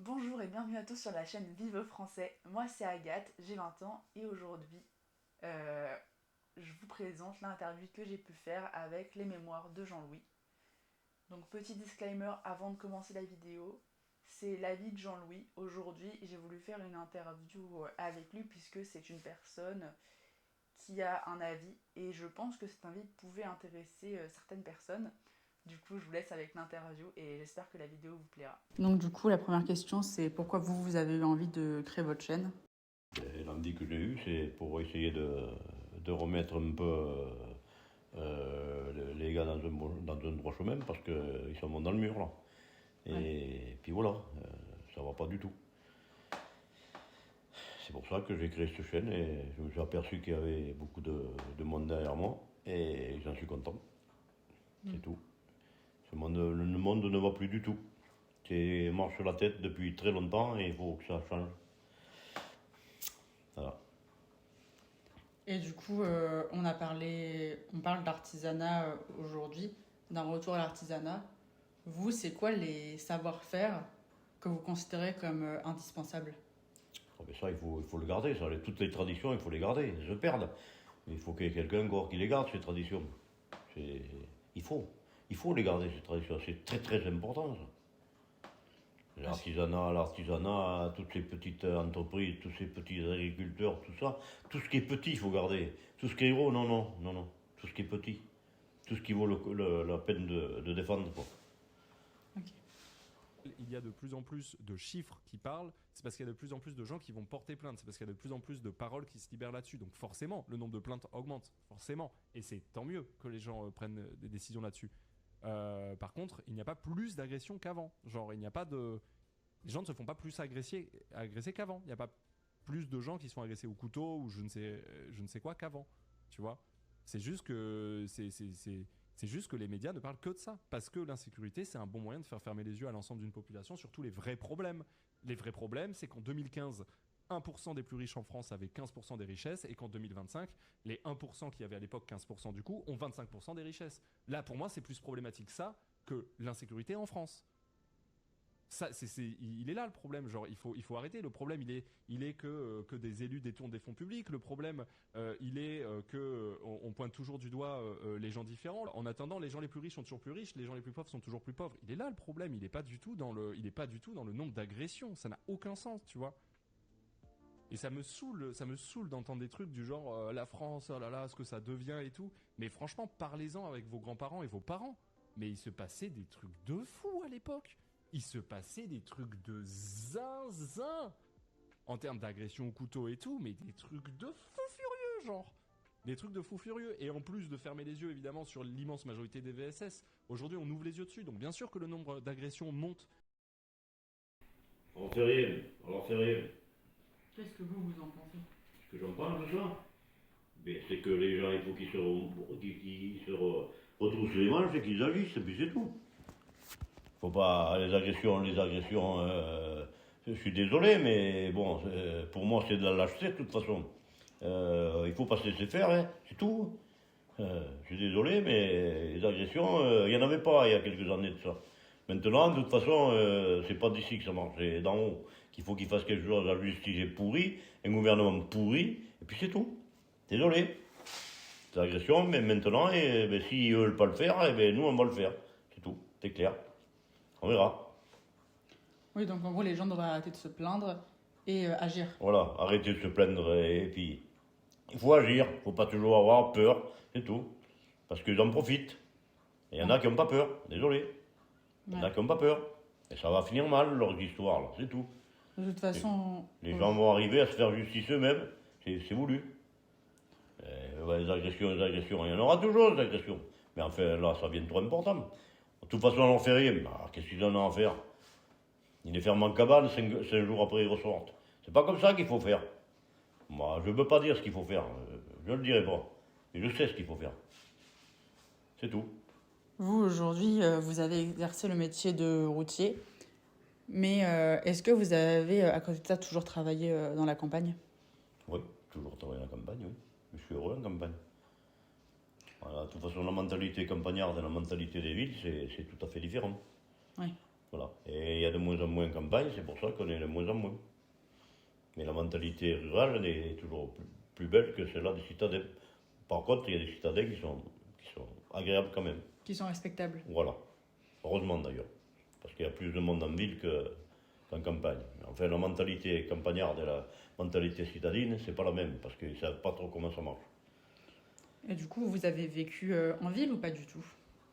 Bonjour et bienvenue à tous sur la chaîne Vive Français. Moi c'est Agathe, j'ai 20 ans et aujourd'hui euh, je vous présente l'interview que j'ai pu faire avec les mémoires de Jean-Louis. Donc petit disclaimer avant de commencer la vidéo, c'est l'avis de Jean-Louis. Aujourd'hui j'ai voulu faire une interview avec lui puisque c'est une personne qui a un avis et je pense que cet avis pouvait intéresser certaines personnes. Du coup, je vous laisse avec l'interview et j'espère que la vidéo vous plaira. Donc du coup, la première question, c'est pourquoi vous avez eu envie de créer votre chaîne? Et l'envie que j'ai eue, c'est pour essayer de remettre un peu les gars dans un droit chemin parce qu'ils sont dans le mur là. Et Ouais. puis voilà, ça va pas du tout. C'est pour ça que j'ai créé cette chaîne et je me suis aperçu qu'il y avait beaucoup de monde derrière moi et j'en suis content. C'est tout. Le monde ne va plus du tout. C'est marche sur la tête depuis très longtemps et il faut que ça change. Voilà. Et du coup, on parle d'artisanat aujourd'hui, d'un retour à l'artisanat. Vous, c'est quoi les savoir-faire que vous considérez comme indispensables? Oh, mais ça, il faut le garder. Ça. Toutes les traditions, il faut les garder. Elles se perdent. Mais il faut qu'il y ait quelqu'un encore qui les garde, ces traditions. C'est- Il faut. Il faut les garder, ces traditions. C'est très très important, ça. L'artisanat, toutes ces petites entreprises, tous ces petits agriculteurs, tout ça. Tout ce qui est petit, il faut garder. Tout ce qui est gros, non, non, non, non. Tout ce qui est petit. Tout ce qui vaut la peine de défendre, quoi. Ok. Il y a de plus en plus de chiffres qui parlent, c'est parce qu'il y a de plus en plus de gens qui vont porter plainte, c'est parce qu'il y a de plus en plus de paroles qui se libèrent là-dessus. Donc forcément, le nombre de plaintes augmente, forcément. Et c'est tant mieux que les gens prennent des décisions là-dessus. Par contre, il n'y a pas plus d'agressions qu'avant. Genre, il n'y a pas de... Les gens ne se font pas plus agresser qu'avant. Il n'y a pas plus de gens qui sont agressés au couteau ou je ne sais quoi qu'avant. Tu vois. C'est juste que c'est juste que les médias ne parlent que de ça. Parce que l'insécurité, c'est un bon moyen de faire fermer les yeux à l'ensemble d'une population sur tous les vrais problèmes. Les vrais problèmes, c'est qu'en 2015, 1% des plus riches en France avaient 15% des richesses et qu'en 2025, les 1% qui avaient à l'époque 15% du coup ont 25% des richesses. Là, pour moi, c'est plus problématique ça que l'insécurité en France. Ça, il est là le problème. Genre, il faut arrêter. Le problème, il est que des élus détournent des fonds publics. Le problème, il est que on pointe toujours du doigt les gens différents. En attendant, les gens les plus riches sont toujours plus riches, les gens les plus pauvres sont toujours plus pauvres. Il est là le problème. Il est pas du tout dans le nombre d'agressions. Ça n'a aucun sens, tu vois. Et ça me saoule d'entendre des trucs du genre la France, oh là là, ce que ça devient et tout. Mais franchement, parlez-en avec vos grands-parents et vos parents. Mais il se passait des trucs de fou à l'époque. Il se passait des trucs de zinzin en termes d'agression au couteau et tout, mais des trucs de fou furieux, genre. Des trucs de fou furieux. Et en plus de fermer les yeux, évidemment, sur l'immense majorité des VSS, aujourd'hui, on ouvre les yeux dessus. Donc, bien sûr que le nombre d'agressions monte. On fait rien, on fait rien. Qu'est-ce que vous en pensez? Ce que j'en pense de ça, ben, c'est que les gens, il faut qu'ils se retroussent les manches et qu'ils agissent, et puis c'est tout. Faut pas les agressions. Je suis désolé, mais bon, pour moi c'est de la lâcheté de toute façon. Il faut pas se laisser faire, hein, c'est tout. Je suis désolé, mais les agressions, il n'y en avait pas il y a quelques années de ça. Maintenant, de toute façon, c'est pas d'ici que ça marche, c'est d'en haut. Qu'il faut qu'ils fassent quelque chose, la justice est pourrie, un gouvernement pourri, et puis c'est tout. Désolé. C'est agression, mais maintenant, ben, s'ils veulent pas le faire, eh ben, nous on va le faire. C'est tout, c'est clair. On verra. Oui, donc en gros, les gens devraient arrêter de se plaindre et agir. Voilà, arrêtez de se plaindre et puis il faut agir, il faut pas toujours avoir peur, c'est tout. Parce qu'ils en profitent. Il y en Ouais. a qui n'ont pas peur, désolé. Il y en Ouais. a qui n'ont pas peur. Et ça va finir mal leur histoire, là, c'est tout. De toute Les, façon, les gens vont arriver à se faire justice eux-mêmes, c'est voulu. Ouais, les agressions, il y en aura toujours des agressions. Mais enfin, là, ça devient trop important. De toute façon, on n'en fait rien. Bah, qu'est-ce qu'ils en ont à faire? Ils les ferment en cabane, 5 jours après, ils ressortent. C'est pas comme ça qu'il faut faire. Moi, je ne peux pas dire ce qu'il faut faire. Je ne le dirai pas. Mais je sais ce qu'il faut faire. C'est tout. vous, aujourd'hui, vous avez exercé le métier de routier, mais est-ce que vous avez, à côté de ça, toujours travaillé dans la campagne? Oui, toujours travailler en campagne, oui. Je suis heureux en campagne. Voilà, de toute façon, la mentalité campagnarde et la mentalité des villes, c'est tout à fait différent. Oui. Voilà. Et il y a de moins en moins en campagne, c'est pour ça qu'on est de moins en moins. Mais la mentalité rurale elle est toujours plus belle que celle-là des citadins. Par contre, il y a des citadins qui sont agréables quand même. Qui sont respectables. Voilà. Heureusement d'ailleurs. Parce qu'il y a plus de monde en ville qu'en campagne. Enfin, la mentalité campagnarde et la mentalité citadine, c'est pas la même. Parce qu'ils ne savent pas trop comment ça marche. Et du coup, vous avez vécu en ville ou pas du tout?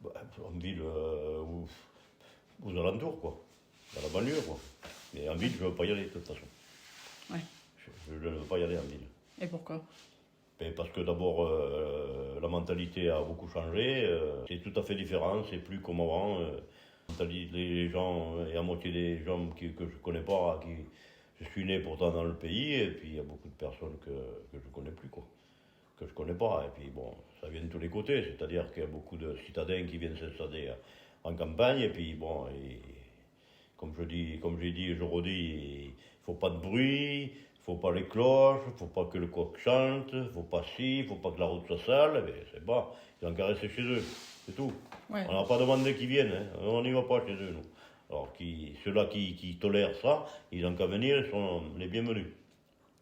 Bah, en ville, aux alentours, quoi. Dans la banlieue, quoi. Mais en ville, je ne veux pas y aller, de toute façon. Ouais. Je ne veux pas y aller en ville. Et pourquoi? Ben, parce que d'abord, la mentalité a beaucoup changé. C'est tout à fait différent, c'est plus comme avant. Les gens, et à moitié des gens que je ne connais pas, je suis né pourtant dans le pays, et puis il y a beaucoup de personnes que je ne connais plus, quoi. Que je ne connais pas. Et puis bon, ça vient de tous les côtés, c'est-à-dire qu'il y a beaucoup de citadins qui viennent s'installer en campagne, et puis bon, comme j'ai dit et je redis, il ne faut pas de bruit, il ne faut pas les cloches, il ne faut pas que le coq chante, il ne faut pas ci, il ne faut pas que la route soit sale, mais c'est pas, ils ont qu'à rester chez eux, c'est tout. Ouais. On n'a pas demandé qu'ils viennent, hein. On n'y va pas chez eux, nous. Alors ceux-là qui tolèrent ça, ils ont qu'à venir, ils sont les bienvenus.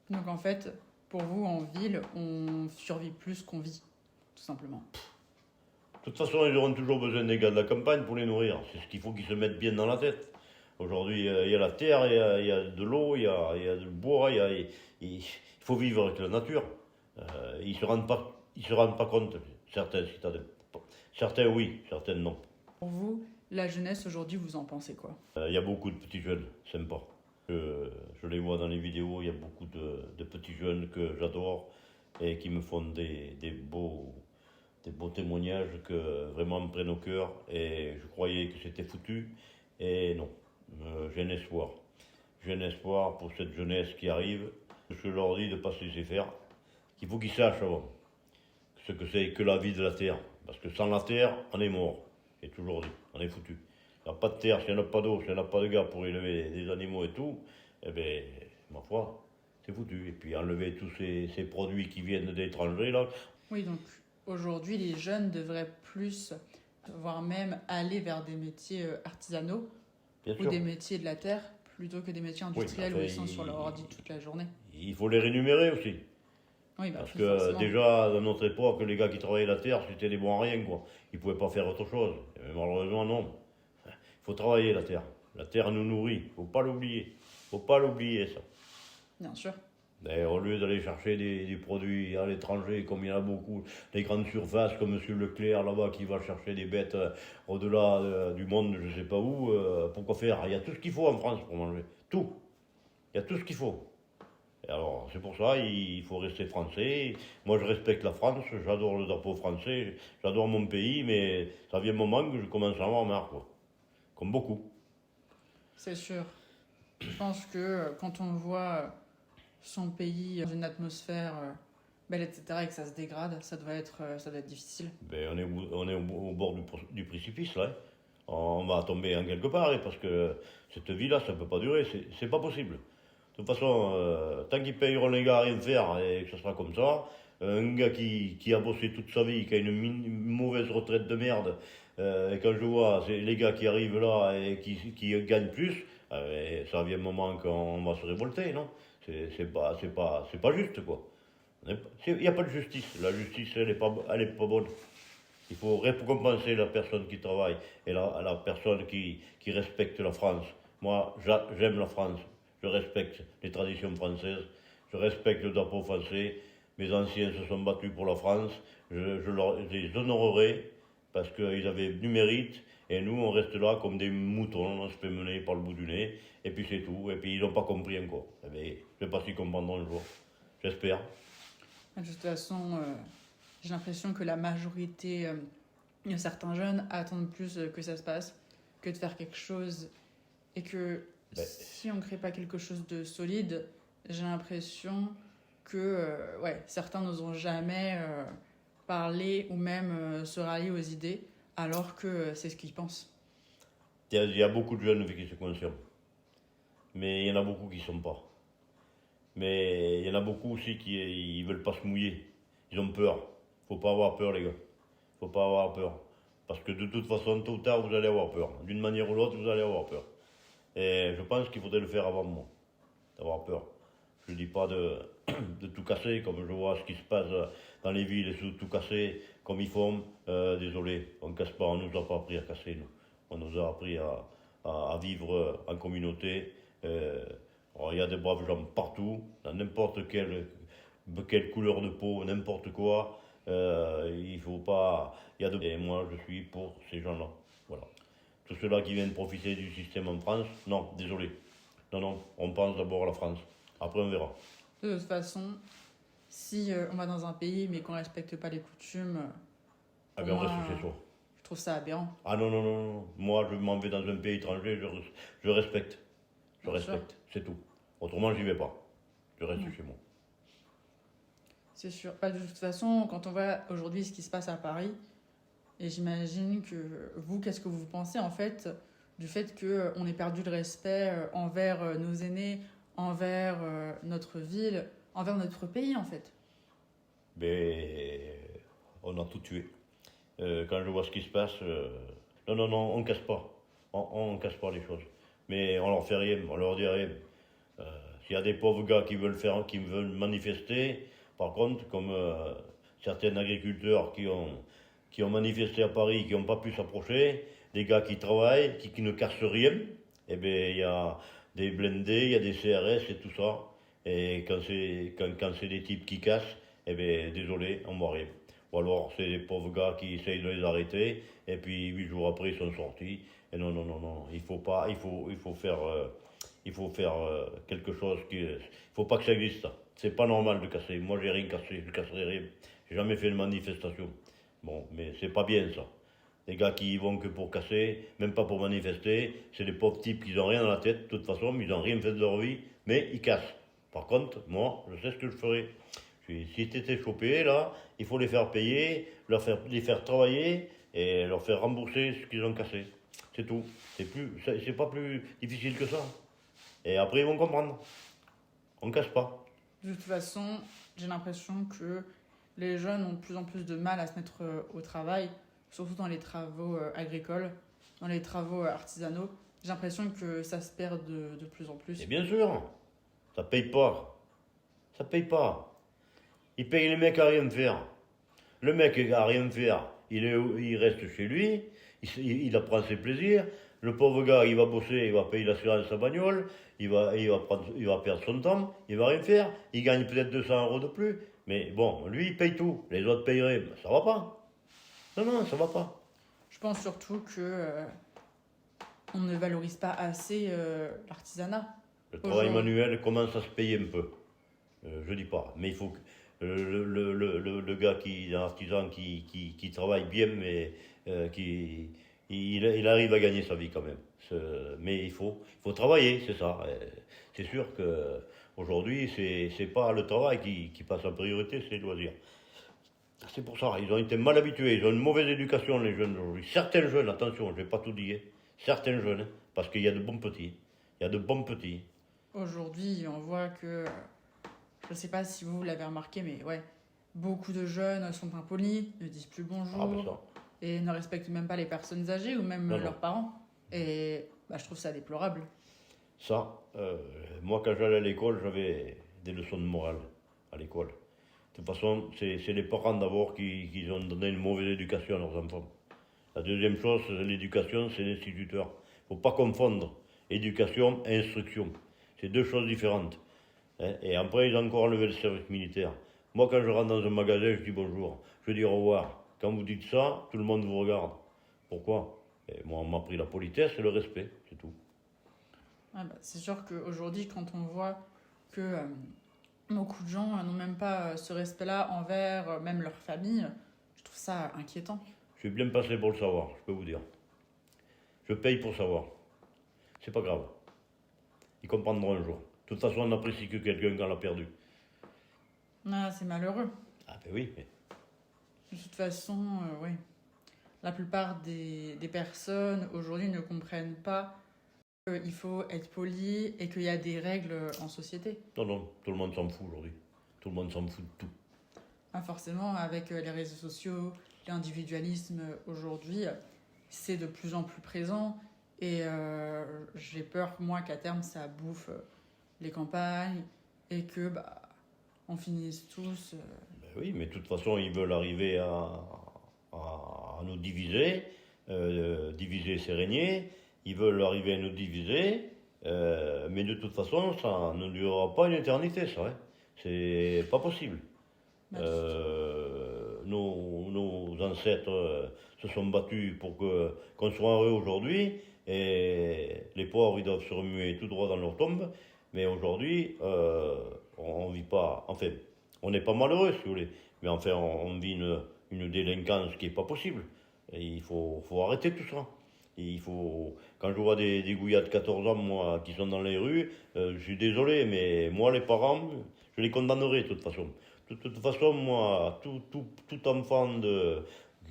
Donc en fait, pour vous, en ville, on survit plus qu'on vit, tout simplement. De toute façon, ils auront toujours besoin des gars de la campagne pour les nourrir. C'est ce qu'il faut qu'ils se mettent bien dans la tête. Aujourd'hui, il y a la terre, il y a de l'eau, il y a du bois, il faut vivre avec la nature. Ils ne se rendent pas compte, certains citadins. Certains oui, certains non. Pour vous, la jeunesse aujourd'hui, vous en pensez quoi? Il y a beaucoup de petits jeunes sympas. Je les vois dans les vidéos, il y a beaucoup de petits jeunes que j'adore et qui me font des beaux témoignages que vraiment me prennent au cœur. Et je croyais que c'était foutu, et non. J'ai un espoir. J'ai un espoir pour cette jeunesse qui arrive. Je leur dis de ne pas se laisser faire, qu'il faut qu'ils sachent avant ce que c'est que la vie de la terre. Parce que sans la terre, on est mort. J'ai toujours dit, on est foutu. Il n'y a pas de terre, s'il n'y a pas d'eau, s'il n'y a pas de gars pour élever des animaux et tout, eh bien, ma foi, c'est foutu. Et puis enlever tous ces produits qui viennent d'étrangers, là. Oui, donc aujourd'hui, les jeunes devraient plus, voire même aller vers des métiers artisanaux Bien ou sûr. des métiers de la terre, plutôt que des métiers industriels où ils sont sur leur ordi toute la journée. Il faut les rémunérer aussi. Oui, bah, Parce plus que forcément. déjà, dans notre époque, les gars qui travaillaient la terre, c'était des bons à rien, quoi. Ils ne pouvaient pas faire autre chose. Et malheureusement, non. Il faut travailler la terre. La terre nous nourrit. Il ne faut pas l'oublier. Il ne faut pas l'oublier, ça. Bien sûr. Et au lieu d'aller chercher des produits à l'étranger, comme il y en a beaucoup, les grandes surfaces comme M. Leclerc là-bas qui va chercher des bêtes au-delà du monde, je ne sais pas où, pourquoi faire? Il y a tout ce qu'il faut en France pour manger. Tout. Il y a tout ce qu'il faut. Et alors, c'est pour ça il faut rester français. Moi, je respecte la France, j'adore le drapeau français, j'adore mon pays, mais ça vient un moment que je commence à en avoir marre, quoi. Comme beaucoup. C'est sûr. Je pense que quand on voit son pays dans une atmosphère belle, etc., et que ça se dégrade, ça doit être difficile. Ben, on est au bord du précipice, là. Hein. On va tomber en quelque part, hein, parce que cette vie-là, ça ne peut pas durer, c'est pas possible. De toute façon, tant qu'ils payeront les gars à rien faire, et que ce sera comme ça, un gars qui a bossé toute sa vie, qui a une mauvaise retraite de merde, et quand je vois les gars qui arrivent là et qui gagnent plus, ça vient un moment qu'on va se révolter, non? C'est pas juste, quoi. Il n'y a pas de justice. La justice, elle est pas bonne. Il faut récompenser la personne qui travaille et la personne qui respecte la France. Moi, j'aime la France. Je respecte les traditions françaises. Je respecte le drapeau français. Mes anciens se sont battus pour la France. Je les honorerai parce qu'ils avaient du mérite. Et nous, on reste là comme des moutons. On se fait mener par le bout du nez. Et puis c'est tout. Et puis ils n'ont pas compris encore. Mais je ne sais pas s'ils comprendront un jour. J'espère. De toute façon, j'ai l'impression que la majorité de certains jeunes attendent plus que ça se passe que de faire quelque chose. Et que si on ne crée pas quelque chose de solide, j'ai l'impression que certains n'oseront jamais parler ou même se rallier aux idées, alors que c'est ce qu'ils pensent. Il y a beaucoup de jeunes qui sont conscients. Mais il y en a beaucoup qui ne sont pas. Mais il y en a beaucoup aussi qui ne veulent pas se mouiller. Ils ont peur. Il ne faut pas avoir peur, les gars. Il ne faut pas avoir peur. Parce que de toute façon, tôt ou tard, vous allez avoir peur. D'une manière ou l'autre, vous allez avoir peur. Et je pense qu'il faudrait le faire avant moi, d'avoir peur. Je ne dis pas de tout casser, comme je vois ce qui se passe dans les villes, et tout casser comme ils font. Désolé, on ne casse pas, on ne nous a pas appris à casser, nous. On nous a appris à vivre en communauté. Alors, il y a des braves gens partout, dans n'importe quelle couleur de peau, n'importe quoi. Il faut pas. Et moi, je suis pour ces gens-là. Voilà. Tous ceux-là qui viennent profiter du système en France, non, désolé. Non, non, on pense d'abord à la France. Après, on verra. De toute façon, si on va dans un pays mais qu'on ne respecte pas les coutumes, Ah pour bien, on moi, reste chez soi. je trouve ça aberrant. Ah non, non, non, non. Moi, je m'en vais dans un pays étranger, je respecte. Je Bien sûr. respecte, c'est tout. Autrement, j'y vais pas. Je reste chez moi. C'est sûr. Bah, de toute façon, quand on voit aujourd'hui ce qui se passe à Paris, et j'imagine que vous, qu'est-ce que vous pensez en fait du fait qu'on ait perdu le respect envers nos aînés, envers notre ville, envers notre pays en fait. Mais on a tout tué. Quand je vois ce qui se passe, non, non, non, on casse pas. On casse pas les choses. Mais on leur fait rien, on leur dit rien. S'il y a des pauvres gars qui veulent manifester, par contre, comme certains agriculteurs qui ont manifesté à Paris, qui n'ont pas pu s'approcher, des gars qui travaillent, qui ne cassent rien, eh bien, il y a des blindés, il y a des CRS et tout ça. Et quand c'est des types qui cassent, eh bien, désolé, on voit rien. Ou alors, c'est des pauvres gars qui essayent de les arrêter, et puis 8 jours après, ils sont sortis. Et non, non, non, non, il faut pas, il faut faire quelque chose il faut pas que ça existe, ça. C'est pas normal de casser. Moi, j'ai rien cassé, je casserai rien. J'ai jamais fait de manifestation. Bon, mais c'est pas bien, ça. Les gars qui y vont que pour casser, même pas pour manifester, c'est des pauvres types qui n'ont rien dans la tête, de toute façon, ils n'ont rien fait de leur vie, mais ils cassent. Par contre, moi, je sais ce que je ferai. Si tu étais chopé, là, il faut les faire payer, les faire travailler et leur faire rembourser ce qu'ils ont cassé. C'est tout. C'est pas plus difficile que ça. Et après, ils vont comprendre. On casse pas. De toute façon, j'ai l'impression que les jeunes ont de plus en plus de mal à se mettre au travail, surtout dans les travaux agricoles, dans les travaux artisanaux. J'ai l'impression que ça se perd de plus en plus. Et bien sûr, ça paye pas. Ça paye pas. Ils payent les mecs à rien faire. Le mec à rien faire, il reste chez lui, il apprend ses plaisirs. Le pauvre gars, il va bosser, il va payer l'assurance de sa bagnole, il va perdre son temps, il va rien faire, il gagne peut-être 200 € de plus. Mais bon, lui, il paye tout. Les autres payeraient. Mais ça va pas. Non, non, ça va pas. Je pense surtout que on ne valorise pas assez l'artisanat. Le travail manuel commence à se payer un peu. Je dis pas. Mais il faut que le gars l'artisan qui travaille bien, mais il arrive à gagner sa vie quand même. Mais il faut travailler, c'est ça. C'est sûr que aujourd'hui, c'est pas le travail qui passe en priorité, c'est les loisirs. C'est pour ça, ils ont été mal habitués, ils ont une mauvaise éducation, les jeunes aujourd'hui. Certains jeunes, attention, je ne vais pas tout dire, certains jeunes, hein, parce qu'il y a de bons petits. Il y a de bons petits. Aujourd'hui, on voit que, je ne sais pas si vous l'avez remarqué, mais ouais, beaucoup de jeunes sont impolis, ne disent plus bonjour, et ne respectent même pas les personnes âgées ou même leurs parents. Et je trouve ça déplorable. Ça, moi quand j'allais à l'école, j'avais des leçons de morale à l'école. De toute façon, c'est les parents d'abord qui ont donné une mauvaise éducation à leurs enfants. La deuxième chose, l'éducation, c'est l'instituteur. Il ne faut pas confondre éducation et instruction. C'est deux choses différentes. Hein. Et après, ils ont encore enlevé le service militaire. Moi, quand je rentre dans un magasin, je dis bonjour. Je dis au revoir. Quand vous dites ça, tout le monde vous regarde. Pourquoi? Et moi, on m'a appris la politesse et le respect, c'est tout. C'est sûr qu'aujourd'hui, quand on voit que beaucoup de gens n'ont même pas ce respect-là envers même leur famille, je trouve ça inquiétant. Je suis bien passé pour le savoir, je peux vous dire. Je paye pour savoir. C'est pas grave. Ils comprendront un jour. De toute façon, on n'apprécie que quelqu'un quand l'a perdu. C'est malheureux. Ah ben oui, mais... De toute façon, oui. La plupart des personnes aujourd'hui ne comprennent pas qu'il faut être poli et qu'il y a des règles en société. Non, non, tout le monde s'en fout aujourd'hui. Tout le monde s'en fout de tout. Forcément, avec les réseaux sociaux, l'individualisme aujourd'hui, c'est de plus en plus présent. Et j'ai peur, moi, qu'à terme, ça bouffe les campagnes et que on finisse tous. Ben oui, mais de toute façon, ils veulent arriver à nous diviser, diviser c'est régner. Ils veulent arriver à nous diviser, mais de toute façon, ça ne durera pas une éternité, ça. Hein. C'est pas possible. Bah, Nos ancêtres se sont battus pour qu'on soit heureux aujourd'hui, et les pauvres, ils doivent se remuer tout droit dans leur tombe. Mais aujourd'hui, on vit pas. Enfin, on n'est pas malheureux, si vous voulez. Mais enfin, on vit une délinquance qui n'est pas possible. Et il faut arrêter tout ça. Et quand je vois des gouillas de 14 ans, moi, qui sont dans les rues, je suis désolé, mais moi, les parents, je les condamnerai de toute façon. De toute façon, moi, tout enfant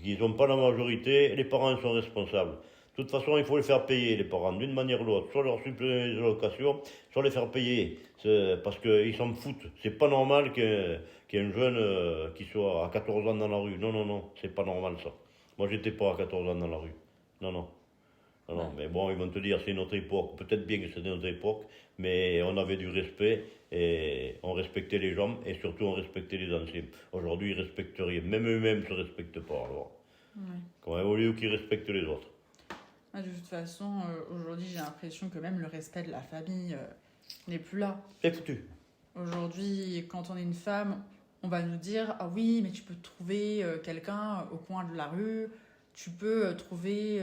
qui n'ont pas la majorité, les parents sont responsables. De toute façon, il faut les faire payer, les parents, d'une manière ou l'autre. Soit leur supprimer les allocations, soit les faire payer. Parce qu'ils s'en foutent. C'est pas normal qu'il y ait un jeune qui soit à 14 ans dans la rue. Non, non, non, c'est pas normal ça. Moi, j'étais pas à 14 ans dans la rue. Non, non. Non, non, mais bon, ils vont te dire c'est notre époque. Peut-être bien que c'était notre époque, mais on avait du respect et on respectait les gens et surtout on respectait les anciens. Aujourd'hui, ils respectent rien. Même eux-mêmes ne se respectent pas. Alors, ouais. comment au lieu qu'ils respectent les autres. De toute façon, aujourd'hui, j'ai l'impression que même le respect de la famille n'est plus là. C'est foutu. Aujourd'hui, quand on est une femme, on va nous dire ah oui, mais tu peux trouver quelqu'un au coin de la rue, tu peux trouver.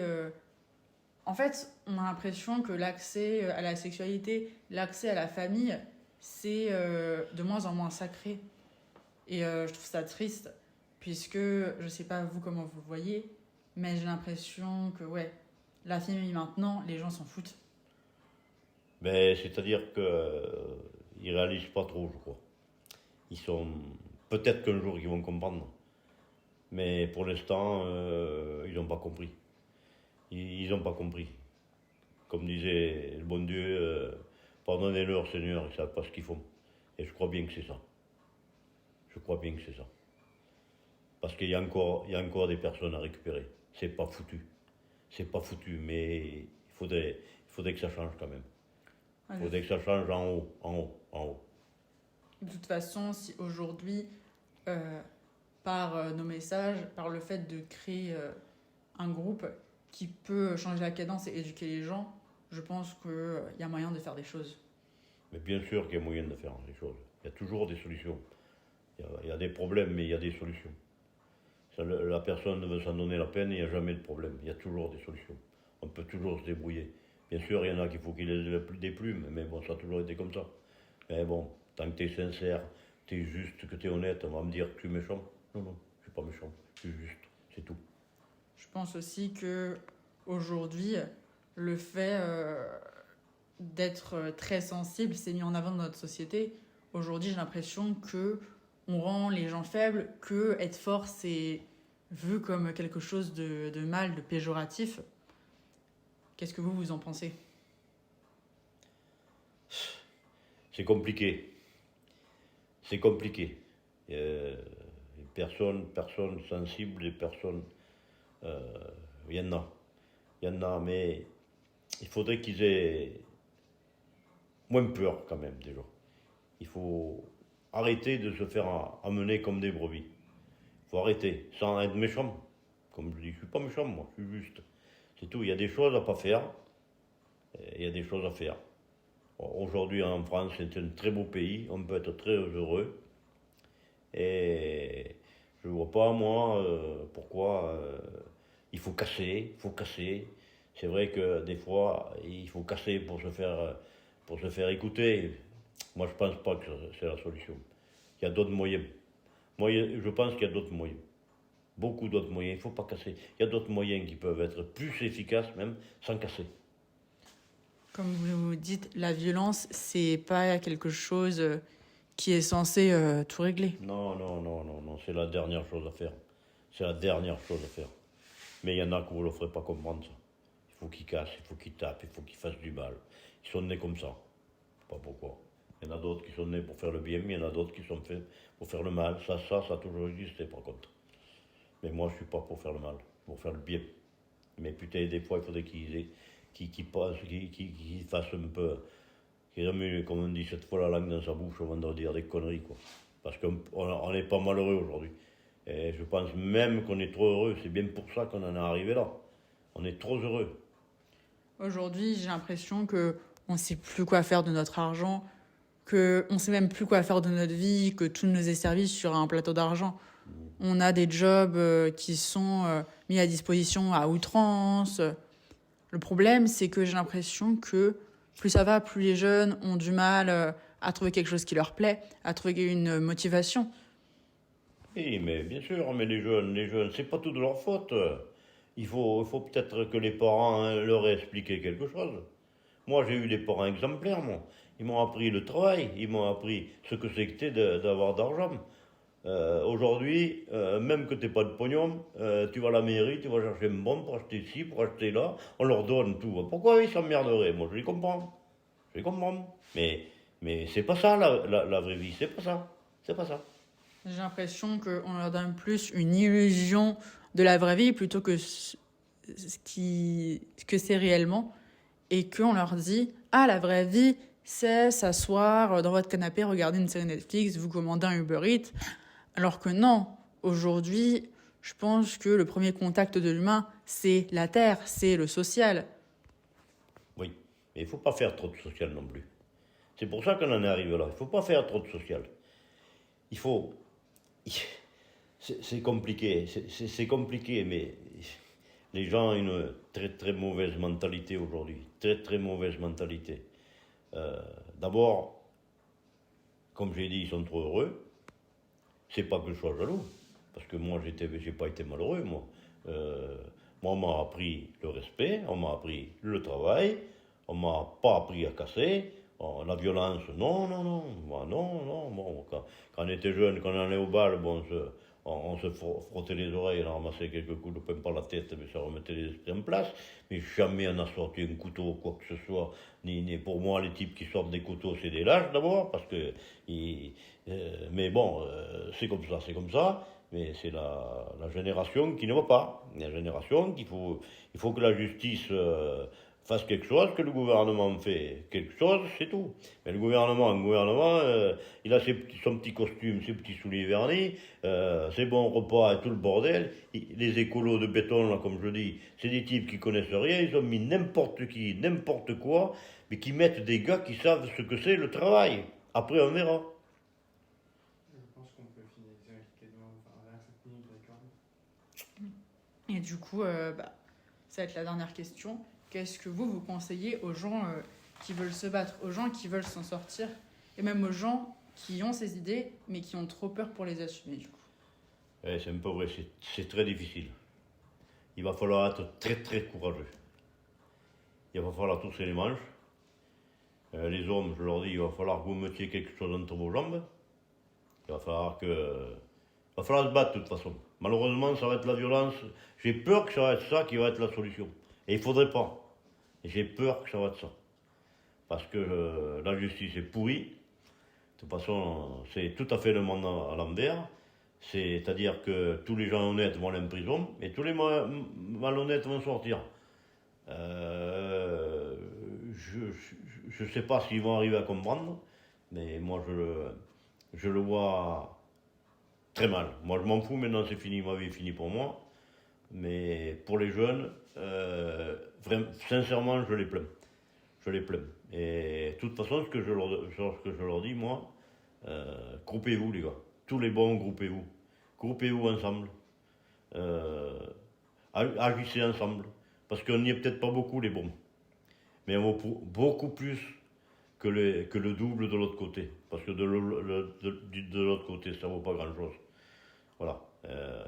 En fait, on a l'impression que l'accès à la sexualité, l'accès à la famille, c'est de moins en moins sacré. Et je trouve ça triste, puisque je sais pas vous comment vous le voyez, mais j'ai l'impression que ouais, la famille maintenant, les gens s'en foutent. Mais c'est-à-dire que ils réalisent pas trop, je crois. Ils sont peut-être qu'un jour ils vont comprendre, mais pour l'instant, ils n'ont pas compris. Ils n'ont pas compris. Comme disait le bon Dieu, pardonnez-leur, Seigneur, ils ne savent pas ce qu'ils font. Et je crois bien que c'est ça. Je crois bien que c'est ça. Parce qu'il y a encore des personnes à récupérer. C'est pas foutu. C'est pas foutu, mais il faudrait que ça change quand même. Il faudrait que ça change en haut, en haut, en haut. De toute façon, si aujourd'hui, par nos messages, par le fait de créer un groupe qui peut changer la cadence et éduquer les gens, je pense qu'il y a moyen de faire des choses. Mais bien sûr qu'il y a moyen de faire des choses. Il y a toujours des solutions. Il y a des problèmes, mais il y a des solutions. La personne veut s'en donner la peine, il n'y a jamais de problème. Il y a toujours des solutions. On peut toujours se débrouiller. Bien sûr, il y en a qu'il faut qu'il ait des plumes, mais bon, ça a toujours été comme ça. Mais bon, tant que tu es sincère, tu es juste, que tu es honnête, on va me dire que tu es méchant. Non, non, je suis pas méchant, je suis juste, c'est tout. Je pense aussi que aujourd'hui, le fait d'être très sensible s'est mis en avant dans notre société. Aujourd'hui, j'ai l'impression que on rend les gens faibles, que être fort, c'est vu comme quelque chose de mal, de péjoratif. Qu'est-ce que vous en pensez? C'est compliqué. C'est compliqué. Les personnes sensibles, les personnes. Il y en a. Il y en a, mais il faudrait qu'ils aient moins peur quand même, déjà. Il faut arrêter de se faire amener comme des brebis. Il faut arrêter, sans être méchant. Comme je dis, je suis pas méchant, moi, je suis juste. C'est tout. Il y a des choses à pas faire. Il y a des choses à faire. Aujourd'hui, en France, c'est un très beau pays. On peut être très heureux. Et je ne vois pas, moi, pourquoi il faut casser. Il faut casser. C'est vrai que des fois, il faut casser pour se faire écouter. Moi, je ne pense pas que c'est la solution. Il y a d'autres moyens. Moi, je pense qu'il y a d'autres moyens. Beaucoup d'autres moyens. Il ne faut pas casser. Il y a d'autres moyens qui peuvent être plus efficaces, même, sans casser. Comme vous dites, la violence, c'est pas quelque chose qui est censé tout régler. Non, non, non, non, non. C'est la dernière chose à faire. C'est la dernière chose à faire. Mais il y en a que vous ne le ferez pas comprendre, ça. Il faut qu'ils cassent, il faut qu'ils tapent, il faut qu'ils fassent du mal. Ils sont nés comme ça. Je sais pas pourquoi. Il y en a d'autres qui sont nés pour faire le bien, mais il y en a d'autres qui sont faits pour faire le mal. Ça a toujours existé, par contre. Mais moi, je suis pas pour faire le mal, pour faire le bien. Mais putain, des fois, il faudrait qu'ils qui passe, qui fasse un peu, qui remue, comme on dit, cette fois la langue dans sa bouche avant de dire des conneries, quoi. Parce qu'on n'est pas malheureux aujourd'hui. Et je pense même qu'on est trop heureux. C'est bien pour ça qu'on en est arrivé là. On est trop heureux. Aujourd'hui, j'ai l'impression qu'on ne sait plus quoi faire de notre argent, qu'on ne sait même plus quoi faire de notre vie, que tout nous est servi sur un plateau d'argent. On a des jobs qui sont mis à disposition à outrance. Le problème, c'est que j'ai l'impression que plus ça va, plus les jeunes ont du mal à trouver quelque chose qui leur plaît, à trouver une motivation. Oui, mais bien sûr, mais les jeunes, c'est pas tout de leur faute. Il faut peut-être que les parents leur aient expliqué quelque chose. Moi, j'ai eu des parents exemplaires, moi. Ils m'ont appris le travail, ils m'ont appris ce que c'était d'avoir d'argent. Aujourd'hui, même que tu n'aies pas de pognon, tu vas à la mairie, tu vas chercher un bon pour acheter ci, pour acheter là, on leur donne tout. Pourquoi ils s'emmerderaient? Moi, je les comprends. Je les comprends. Mais c'est pas ça, la vraie vie, c'est pas ça. C'est pas ça. J'ai l'impression qu'on leur donne plus une illusion de la vraie vie plutôt que ce que c'est réellement. Et qu'on leur dit, ah, la vraie vie, c'est s'asseoir dans votre canapé, regarder une série Netflix, vous commander un Uber Eats. Alors que non, aujourd'hui, je pense que le premier contact de l'humain, c'est la terre, c'est le social. Oui, mais il ne faut pas faire trop de social non plus. C'est pour ça qu'on en est arrivé là. Il ne faut pas faire trop de social. Il faut... C'est compliqué, c'est compliqué, mais les gens ont une très très mauvaise mentalité aujourd'hui. Très très mauvaise mentalité. D'abord, comme j'ai dit, ils sont trop heureux. C'est pas que je sois jaloux, parce que moi, j'ai pas été malheureux, moi. Moi, on m'a appris le respect, on m'a appris le travail, on m'a pas appris à casser, la violence, non. Bon, quand on était jeune, quand on allait au bal, bon, on se frottait les oreilles, on ramassait quelques coups de pain par la tête, mais ça remettait les esprits en place. Mais jamais on a sorti un couteau, quoi que ce soit. Ni pour moi, les types qui sortent des couteaux, c'est des lâches d'abord, parce que... mais bon, c'est comme ça. Mais c'est la génération qui ne va pas. La génération qu'il il faut que la justice fasse quelque chose, que le gouvernement fait quelque chose, c'est tout. Mais le gouvernement, il a son petit costume, ses petits souliers vernis, ses bons repas et tout le bordel. Les écolos de béton, là, comme je dis, c'est des types qui connaissent rien, ils ont mis n'importe qui, n'importe quoi, mais qui mettent des gars qui savent ce que c'est le travail. Après, on verra. Et du coup, ça va être la dernière question. Qu'est-ce que vous conseillez aux gens qui veulent se battre, aux gens qui veulent s'en sortir, et même aux gens qui ont ces idées, mais qui ont trop peur pour les assumer, du coup? C'est un peu vrai, c'est très difficile. Il va falloir être très très courageux. Il va falloir tousser les manches. Les hommes, je leur dis, il va falloir que vous mettiez quelque chose entre vos jambes. Il va falloir se battre de toute façon. Malheureusement, ça va être la violence. J'ai peur que ça va être ça qui va être la solution. Et il faudrait pas. Et j'ai peur que ça va être ça. Parce que la justice est pourrie. De toute façon, c'est tout à fait le monde à l'envers. C'est-à-dire que tous les gens honnêtes vont aller en prison et tous les malhonnêtes vont sortir. Je ne sais pas s'ils vont arriver à comprendre, mais moi je le vois très mal. Moi je m'en fous, maintenant c'est fini, ma vie est finie pour moi. Mais pour les jeunes, sincèrement, je les plains. Je les plains. Et de toute façon, ce que je leur dis, moi, groupez-vous les gars. Tous les bons, groupez-vous. Groupez-vous ensemble. Agissez ensemble. Parce qu'on n'y est peut-être pas beaucoup les bons. Mais on vaut beaucoup plus que le double de l'autre côté. Parce que de l'autre côté, ça ne vaut pas grand-chose. Voilà.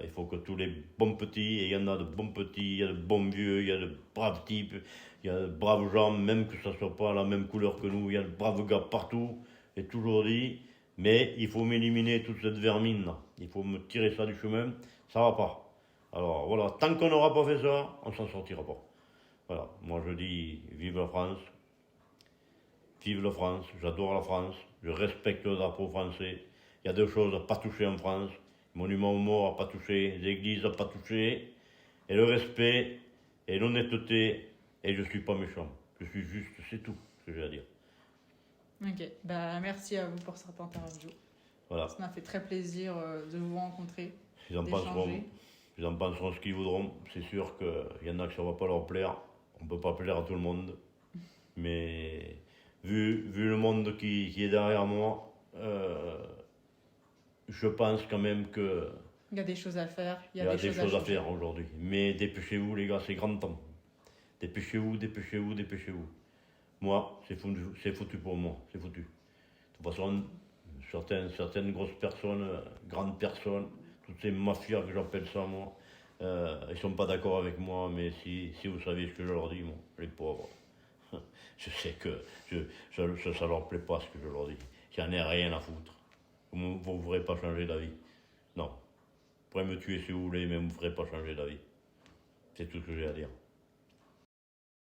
Il faut que tous les bons petits, et il y en a de bons petits, il y a de bons vieux, il y a de braves types, il y a de braves gens, même que ça ne soit pas la même couleur que nous, il y a de braves gars partout, j'ai toujours dit, mais il faut m'éliminer toute cette vermine là. Il faut me tirer ça du chemin, ça va pas. Alors voilà, tant qu'on n'aura pas fait ça, on s'en sortira pas. Voilà, moi je dis vive la France, j'adore la France, je respecte le drapeau français. Il y a deux choses à pas toucher en France. Monuments aux morts à pas toucher, les églises à pas toucher, et le respect et l'honnêteté Et je suis pas méchant. Je suis juste, c'est tout ce que j'ai à dire. Ok, bah merci à vous pour cette interview. Voilà. Ça m'a fait très plaisir de vous rencontrer, Ils en penseront ce qu'ils voudront. C'est sûr qu'il y en a que ça va pas leur plaire. On peut pas plaire à tout le monde. Mais vu le monde qui est derrière moi, je pense quand même que Il y a des choses à faire, il y a des choses à changer. faire aujourd'hui. Mais dépêchez-vous les gars, c'est grand temps. Dépêchez-vous, dépêchez-vous, dépêchez-vous. Moi, c'est foutu pour moi, c'est foutu. De toute façon, certaines grosses personnes, grandes personnes, toutes ces mafias que j'appelle ça moi, ils sont pas d'accord avec moi, mais si vous saviez ce que je leur dis, moi, les pauvres, je sais que ça leur plaît pas ce que je leur dis. J'en ai rien à foutre. Vous ne ferez pas changer d'avis. Non. Vous pourrez me tuer si vous voulez, mais vous ne ferez pas changer d'avis. C'est tout ce que j'ai à dire.